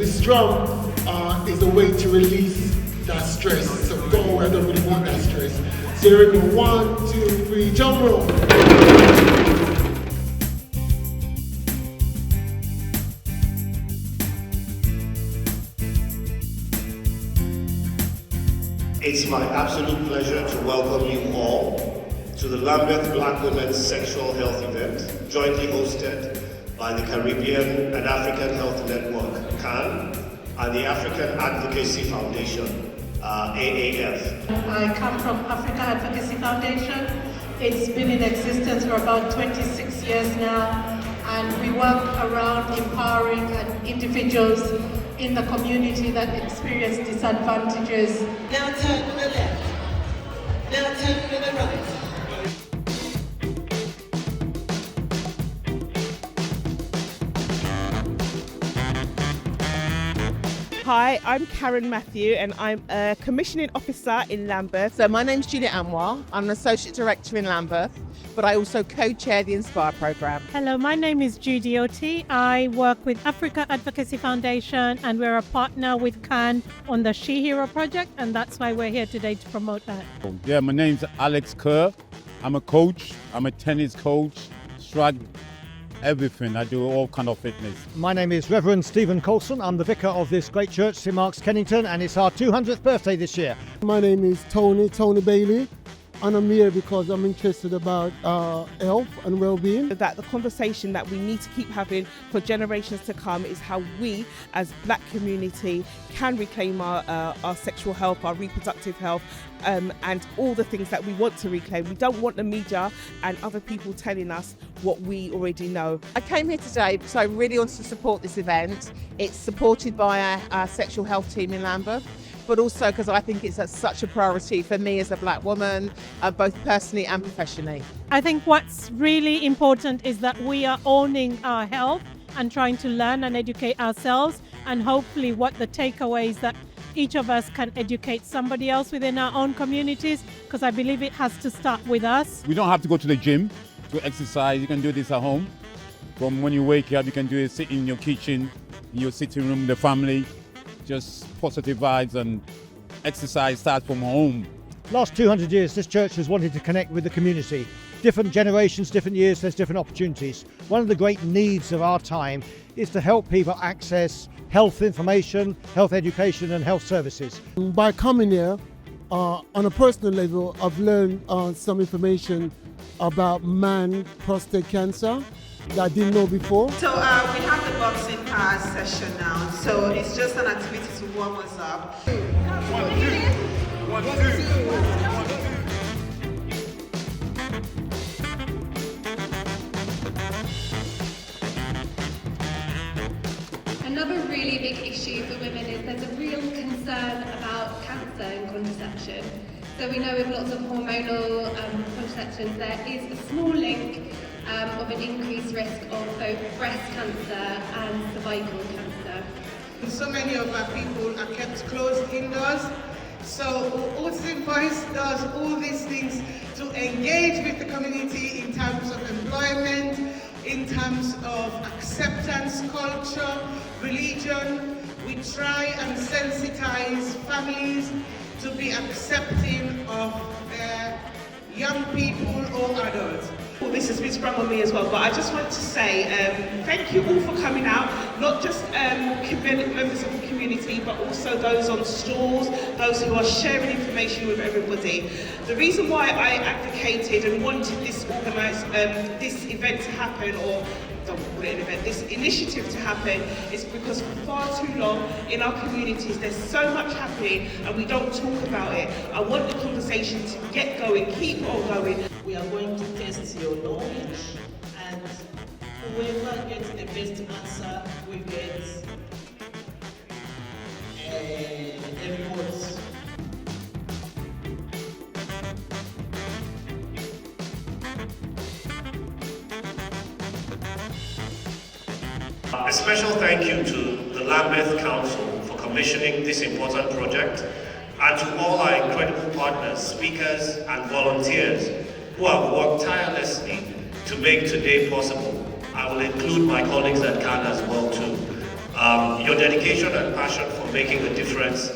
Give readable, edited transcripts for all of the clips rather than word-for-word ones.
this drum is a way to release that stress. So go, I don't really want that stress. So here we go, 1, 2, 3, drum roll. It's my absolute pleasure to welcome you all to the Lambeth Black Women's Sexual Health event, jointly hosted by the Caribbean and African Health Network, CAHN, and the African Advocacy Foundation, AAF. I come from Africa Advocacy Foundation. It's been in existence for about 26 years now, and we work around empowering individuals in the community that experience disadvantages. Now turn to the left. Now turn to the right. Hi, I'm Karen Matthew and I'm a commissioning officer in Lambeth. So my name's Juliet Anwar. I'm an associate director in Lambeth, but I also co-chair the Inspire programme. Hello, my name is Judy Oti. I work with Africa Advocacy Foundation and we're a partner with CAHN on the SHERO project, and that's why we're here today to promote that. Yeah, my name's Alex Kerr. I'm a coach. I'm a tennis coach, strength, everything. I do all kind of fitness. My name is Reverend Stephen Colson. I'm the vicar of this great church, St Mark's, Kennington, and it's our 200th birthday this year. My name is Tony Bailey, and I'm here because I'm interested about health and well-being. That the conversation that we need to keep having for generations to come is how we as black community can reclaim our sexual health, our reproductive health, and all the things that we want to reclaim. We don't want the media and other people telling us what we already know. I came here today because I really want to support this event. It's supported by our sexual health team in Lambeth, but also because I think it's such a priority for me as a black woman, both personally and professionally. I think what's really important is that we are owning our health and trying to learn and educate ourselves, and hopefully what the takeaway is that each of us can educate somebody else within our own communities, because I believe it has to start with us. We don't have to go to the gym to exercise. You can do this at home. From when you wake up, you can do it sitting in your kitchen, in your sitting room, the family. Just positive vibes, and exercise starts from home. Last 200 years, this church has wanted to connect with the community. Different generations, different years, there's different opportunities. One of the great needs of our time is to help people access health information, health education and health services. By coming here, on a personal level, I've learned some information about prostate cancer that I didn't know before. So we have the boxing pass session now. So it's just an activity to warm us up. 1, 2, 1, 2. Another really big issue for women is there's a real concern about cancer and contraception. So we know with lots of hormonal contraceptions there is a small link of an increased risk of both breast cancer and cervical cancer. So many of our people are kept closed indoors. So Autism Voice does all these things to engage with the community in terms of employment, in terms of acceptance, culture, religion. We try and sensitize families to be accepting of young people or adults. Well, this has been sprung on me as well, but I just want to say thank you all for coming out, not just members of the community, but also those on stalls, those who are sharing information with everybody. The reason why I advocated and wanted this this event to happen, or don't call it an event, this initiative to happen, is because for far too long in our communities there's so much happening and we don't talk about it. I want the conversation to get going, keep on going. We are going to test your knowledge, and whoever gets the best answer will get a report. A special thank you to the Lambeth Council for commissioning this important project, and to all our incredible partners, speakers and volunteers who have worked tirelessly to make today possible. I will include my colleagues at CAHN as well too. Your dedication and passion for making a difference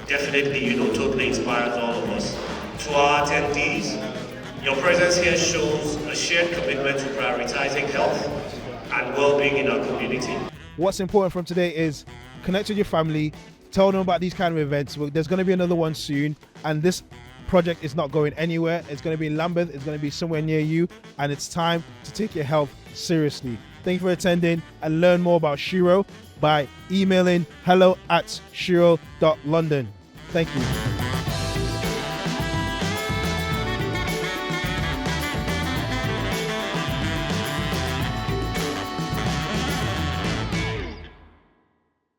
definitely, totally inspires all of us. To our attendees, your presence here shows a shared commitment to prioritizing health and well-being in our community. What's important from today is connect with your family, tell them about these kind of events. There's going to be another one soon, and this project is not going anywhere. It's going to be in Lambeth, it's going to be somewhere near you, and it's time to take your health seriously. Thank you for attending, and learn more about SHERO by emailing hello@shero.london. Thank you.